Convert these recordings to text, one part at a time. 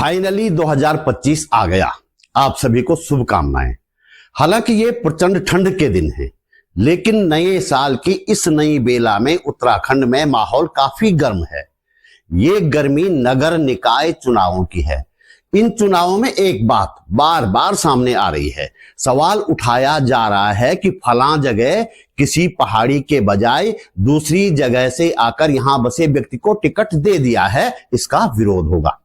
Finally 2025 आ गया। आप सभी को शुभकामनाएं। हालांकि ये प्रचंड ठंड के दिन हैं, लेकिन नए साल की इस नई बेला में उत्तराखंड में माहौल काफी गर्म है। ये गर्मी नगर निकाय चुनावों की है। इन चुनावों में एक बात बार बार सामने आ रही है। सवाल उठाया जा रहा है कि फलां जगह किसी पहाड़ी के बजाय दूसरी जगह से आकर यहां बसे व्यक्ति को टिकट दे दिया है, इसका विरोध होगा।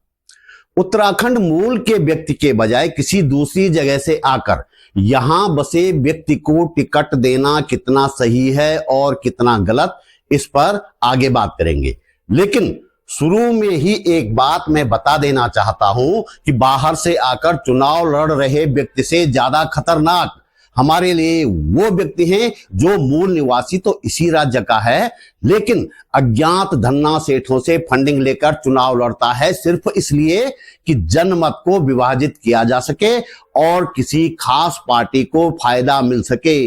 उत्तराखंड मूल के व्यक्ति के बजाय किसी दूसरी जगह से आकर यहां बसे व्यक्ति को टिकट देना कितना सही है और कितना गलत, इस पर आगे बात करेंगे। लेकिन शुरू में ही एक बात मैं बता देना चाहता हूं कि बाहर से आकर चुनाव लड़ रहे व्यक्ति से ज्यादा खतरनाक हमारे लिए वो व्यक्ति हैं जो मूल निवासी तो इसी राज्य का है, लेकिन अज्ञात धन्ना सेठों से फंडिंग लेकर चुनाव लड़ता है सिर्फ इसलिए कि जनमत को विभाजित किया जा सके और किसी खास पार्टी को फायदा मिल सके।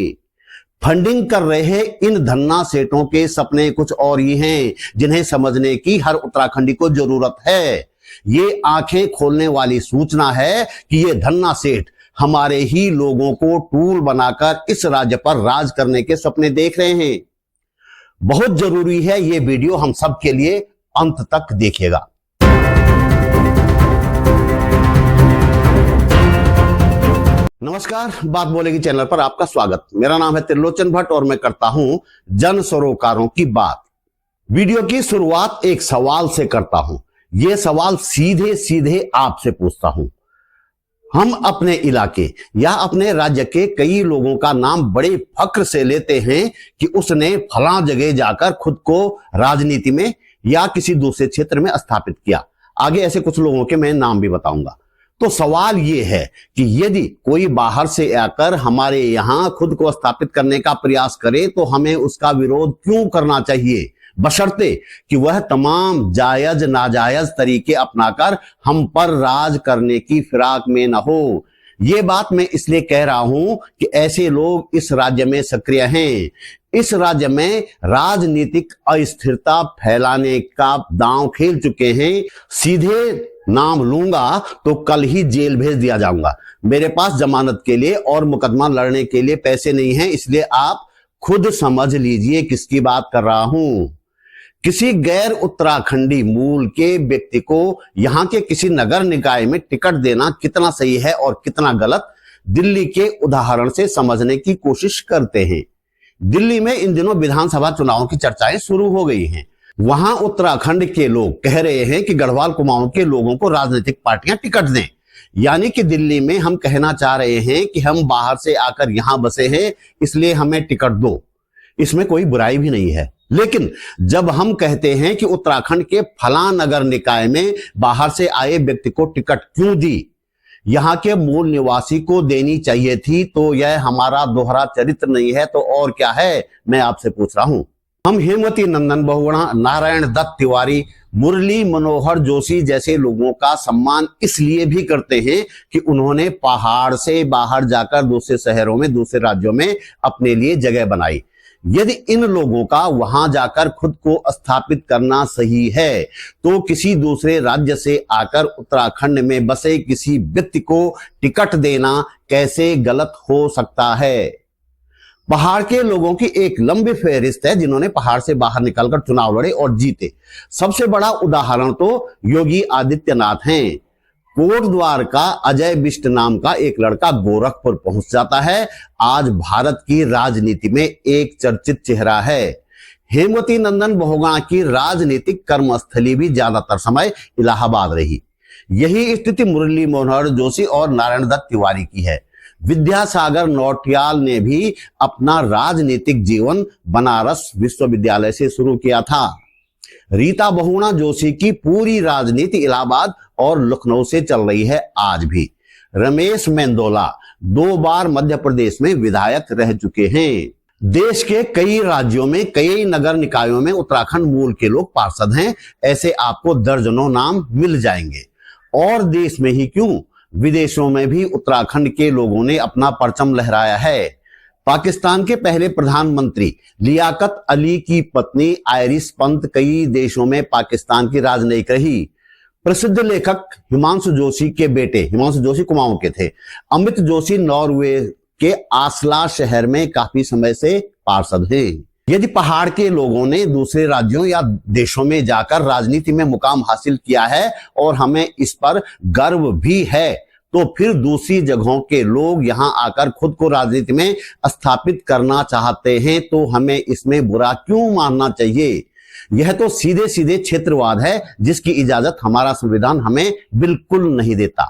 फंडिंग कर रहे इन धन्ना सेठों के सपने कुछ और ही हैं, जिन्हें समझने की हर उत्तराखंडी को जरूरत है। ये आंखें खोलने वाली सूचना है कि ये धन्ना सेठ हमारे ही लोगों को टूल बनाकर इस राज्य पर राज करने के सपने देख रहे हैं। बहुत जरूरी है ये वीडियो हम सब के लिए अंत तक देखिएगा। नमस्कार, बात बोलेगी चैनल पर आपका स्वागत। मेरा नाम है त्रिलोचन भट्ट और मैं करता हूं जन सरोकारों की बात। वीडियो की शुरुआत एक सवाल से करता हूं। यह सवाल सीधे सीधे आपसे पूछता हूं। हम अपने इलाके या अपने राज्य के कई लोगों का नाम बड़े फक्र से लेते हैं कि उसने फलां जगह जाकर खुद को राजनीति में या किसी दूसरे क्षेत्र में स्थापित किया। आगे ऐसे कुछ लोगों के मैं नाम भी बताऊंगा। तो सवाल ये है कि यदि कोई बाहर से आकर हमारे यहां खुद को स्थापित करने का प्रयास करे तो हमें उसका विरोध क्यों करना चाहिए, बशर्ते कि वह तमाम जायज नाजायज तरीके अपनाकर हम पर राज करने की फिराक में न हो। ये बात मैं इसलिए कह रहा हूं कि ऐसे लोग इस राज्य में सक्रिय हैं। इस राज्य में राजनीतिक अस्थिरता फैलाने का दांव खेल चुके हैं। सीधे नाम लूंगा तो कल ही जेल भेज दिया जाऊंगा। मेरे पास जमानत के लिए और मुकदमा लड़ने के लिए पैसे नहीं हैं, इसलिए आप खुद समझ लीजिए किसकी बात कर रहा हूं। किसी गैर उत्तराखंडी मूल के व्यक्ति को यहां के किसी नगर निकाय में टिकट देना कितना सही है और कितना गलत, दिल्ली के उदाहरण से समझने की कोशिश करते हैं। दिल्ली में इन दिनों विधानसभा चुनावों की चर्चाएं शुरू हो गई हैं। वहां उत्तराखंड के लोग कह रहे हैं कि गढ़वाल कुमाऊं के लोगों को राजनीतिक पार्टियां टिकट दें। यानी कि दिल्ली में हम कहना चाह रहे हैं कि हम बाहर से आकर यहां बसे हैं, इसलिए हमें टिकट दो। इसमें कोई बुराई भी नहीं है। लेकिन जब हम कहते हैं कि उत्तराखंड के फलां नगर निकाय में बाहर से आए व्यक्ति को टिकट क्यों दी, यहां के मूल निवासी को देनी चाहिए थी, तो यह हमारा दोहरा चरित्र नहीं है तो और क्या है, मैं आपसे पूछ रहा हूं। हम हेमवती नंदन बहुगुणा, नारायण दत्त तिवारी, मुरली मनोहर जोशी जैसे लोगों का सम्मान इसलिए भी करते हैं कि उन्होंने पहाड़ से बाहर जाकर दूसरे शहरों में, दूसरे राज्यों में अपने लिए जगह बनाई। यदि इन लोगों का वहां जाकर खुद को स्थापित करना सही है, तो किसी दूसरे राज्य से आकर उत्तराखंड में बसे किसी व्यक्ति को टिकट देना कैसे गलत हो सकता है। पहाड़ के लोगों की एक लंबी फहरिस्त है जिन्होंने पहाड़ से बाहर निकलकर चुनाव लड़े और जीते। सबसे बड़ा उदाहरण तो योगी आदित्यनाथ हैं। कोटद्वार का अजय बिष्ट नाम का एक लड़का गोरखपुर पहुंच जाता है। आज भारत की राजनीति में एक चर्चित चेहरा है। हेमवती नंदन बहुगुणा की राजनीतिक कर्मस्थली भी ज्यादातर समय इलाहाबाद रही। यही स्थिति मुरली मनोहर जोशी और नारायण दत्त तिवारी की है। विद्यासागर नौटियाल ने भी अपना राजनीतिक जीवन बनारस विश्वविद्यालय से शुरू किया था। रीता बहुगुणा जोशी की पूरी राजनीति इलाहाबाद और लखनऊ से चल रही है आज भी। रमेश मेंदोला 2 बार मध्य प्रदेश में विधायक रह चुके हैं। देश के कई राज्यों में, कई नगर निकायों में उत्तराखंड मूल के लोग पार्षद हैं। ऐसे आपको दर्जनों नाम मिल जाएंगे। और देश में ही क्यों, विदेशों में भी उत्तराखंड के लोगों ने अपना परचम लहराया है। पाकिस्तान के पहले प्रधानमंत्री लियाकत अली की पत्नी आयरिश पंत कई देशों में पाकिस्तान की राजनयिक रही। प्रसिद्ध लेखक हिमांशु जोशी के बेटे, हिमांशु जोशी कुमाऊं के थे, अमित जोशी नॉर्वे के आसला शहर में काफी समय से पार्षद हैं। यदि पहाड़ के लोगों ने दूसरे राज्यों या देशों में जाकर राजनीति में मुकाम हासिल किया है और हमें इस पर गर्व भी है, तो फिर दूसरी जगहों के लोग यहां आकर खुद को राजनीति में स्थापित करना चाहते हैं तो हमें इसमें बुरा क्यों मानना चाहिए? यह तो सीधे सीधे क्षेत्रवाद है जिसकी इजाजत हमारा संविधान हमें बिल्कुल नहीं देता।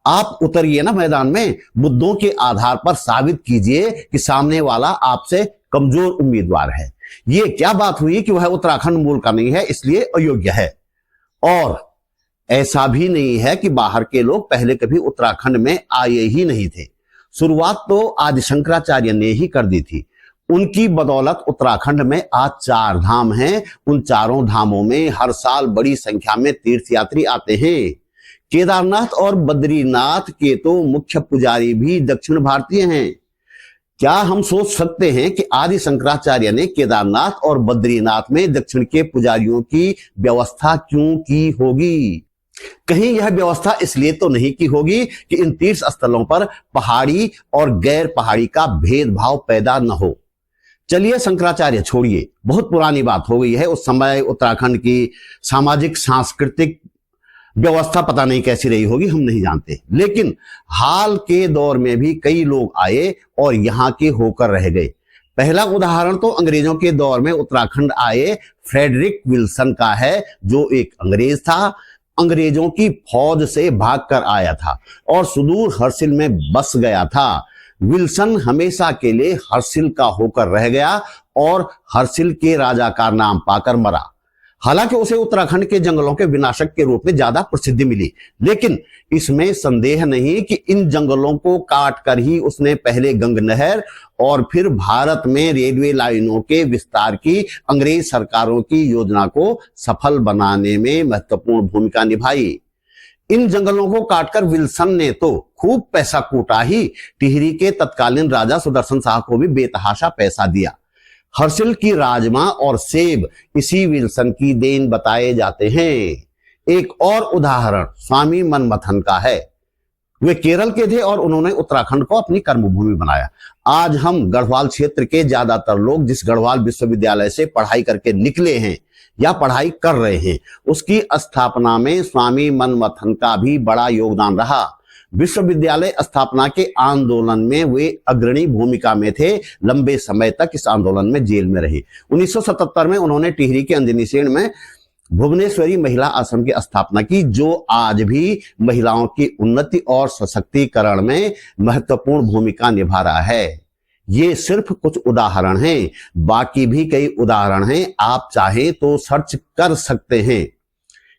आप उतरिए ना मैदान में, मुद्दों के आधार पर साबित कीजिए कि सामने वाला आपसे कमजोर उम्मीदवार है। ये क्या बात हुई कि वह उत्तराखंड मूल का नहीं है इसलिए अयोग्य है? और ऐसा भी नहीं है कि बाहर के लोग पहले कभी उत्तराखंड में आए ही नहीं थे। शुरुआत तो आदि शंकराचार्य ने ही कर दी थी। उनकी बदौलत उत्तराखंड में आज 4 धाम हैं। उन चारों धामों में हर साल बड़ी संख्या में तीर्थयात्री आते हैं। केदारनाथ और बद्रीनाथ के तो मुख्य पुजारी भी दक्षिण भारतीय हैं। क्या हम सोच सकते हैं कि आदि शंकराचार्य ने केदारनाथ और बद्रीनाथ में दक्षिण के पुजारियों की व्यवस्था क्यों की होगी? कहीं यह व्यवस्था इसलिए तो नहीं की होगी कि इन तीर्थ स्थलों पर पहाड़ी और गैर पहाड़ी का भेदभाव पैदा न हो। चलिए शंकराचार्य छोड़िए, बहुत पुरानी बात हो गई है। उस समय उत्तराखंड की सामाजिक सांस्कृतिक व्यवस्था पता नहीं कैसी रही होगी, हम नहीं जानते। लेकिन हाल के दौर में भी कई लोग आए और यहाँ के होकर रह गए। पहला उदाहरण तो अंग्रेजों के दौर में उत्तराखंड आए फ्रेडरिक विल्सन का है, जो एक अंग्रेज था। अंग्रेजों की फौज से भागकर आया था और सुदूर हर्सिल में बस गया था। विल्सन हमेशा के लिए हर्सिल का होकर रह गया और हर्सिल के राजा का नाम पाकर मरा। हालांकि उसे उत्तराखंड के जंगलों के विनाशक के रूप में ज्यादा प्रसिद्धि मिली, लेकिन इसमें संदेह नहीं कि इन जंगलों को काट कर ही उसने पहले गंग नहर और फिर भारत में रेलवे लाइनों के विस्तार की अंग्रेज सरकारों की योजना को सफल बनाने में महत्वपूर्ण भूमिका निभाई। इन जंगलों को काटकर विल्सन ने तो खूब पैसा कूटा ही, टिहरी के तत्कालीन राजा सुदर्शन शाह को भी बेतहाशा पैसा दिया। हर्सिल की राजमा और सेब इसी विल्सन की देन बताए जाते हैं। एक और उदाहरण स्वामी मनमथन का है। वे केरल के थे और उन्होंने उत्तराखंड को अपनी कर्मभूमि बनाया। आज हम गढ़वाल क्षेत्र के ज्यादातर लोग जिस गढ़वाल विश्वविद्यालय से पढ़ाई करके निकले हैं या पढ़ाई कर रहे हैं, उसकी स्थापना में स्वामी मनमथन का भी बड़ा योगदान रहा। विश्वविद्यालय स्थापना के आंदोलन में वे अग्रणी भूमिका में थे। लंबे समय तक इस आंदोलन में जेल में रहे। 1977 में उन्होंने टिहरी के अंजनी सेण में भुवनेश्वरी महिला आश्रम की स्थापना की, जो आज भी महिलाओं की उन्नति और सशक्तिकरण में महत्वपूर्ण भूमिका निभा रहा है। ये सिर्फ कुछ उदाहरण हैं, बाकी भी कई उदाहरण हैं। आप चाहें तो सर्च कर सकते हैं।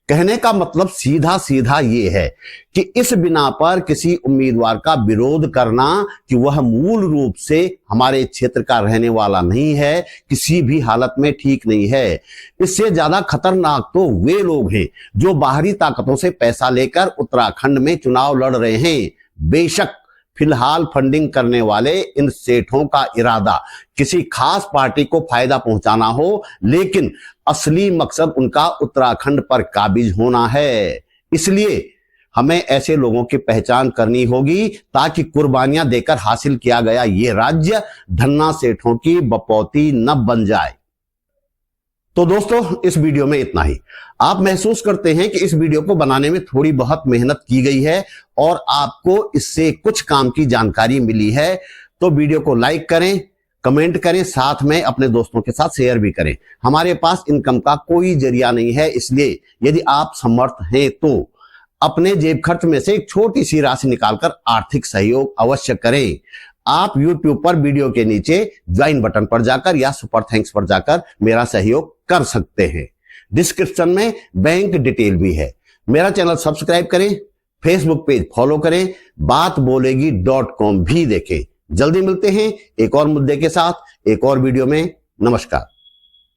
कहने का मतलब सीधा सीधा ये है कि इस बिना पर किसी उम्मीदवार का विरोध करना कि वह मूल रूप से हमारे क्षेत्र का रहने वाला नहीं है, किसी भी हालत में ठीक नहीं है। इससे ज्यादा खतरनाक तो वे लोग हैं जो बाहरी ताकतों से पैसा लेकर उत्तराखंड में चुनाव लड़ रहे हैं। बेशक फिलहाल फंडिंग करने वाले इन सेठों का इरादा किसी खास पार्टी को फायदा पहुंचाना हो, लेकिन असली मकसद उनका उत्तराखंड पर काबिज होना है। इसलिए हमें ऐसे लोगों की पहचान करनी होगी ताकि कुर्बानियां देकर हासिल किया गया ये राज्य धन्ना सेठों की बपौती न बन जाए। तो दोस्तों, इस वीडियो में इतना ही। आप महसूस करते हैं कि इस वीडियो को बनाने में थोड़ी बहुत मेहनत की गई है और आपको इससे कुछ काम की जानकारी मिली है, तो वीडियो को लाइक करें, कमेंट करें, साथ में अपने दोस्तों के साथ शेयर भी करें। हमारे पास इनकम का कोई जरिया नहीं है, इसलिए यदि आप समर्थ हैं तो अपने जेब खर्च में से एक छोटी सी राशि निकालकर आर्थिक सहयोग अवश्य करें। आप YouTube पर वीडियो के नीचे ज्वाइन बटन पर जाकर या सुपर थैंक्स पर जाकर मेरा सहयोग कर सकते हैं। डिस्क्रिप्शन में बैंक डिटेल भी है। मेरा चैनल सब्सक्राइब करें, फेसबुक पेज फॉलो करें, बातबोलेगी.com भी देखें। जल्दी मिलते हैं एक और मुद्दे के साथ एक और वीडियो में। नमस्कार।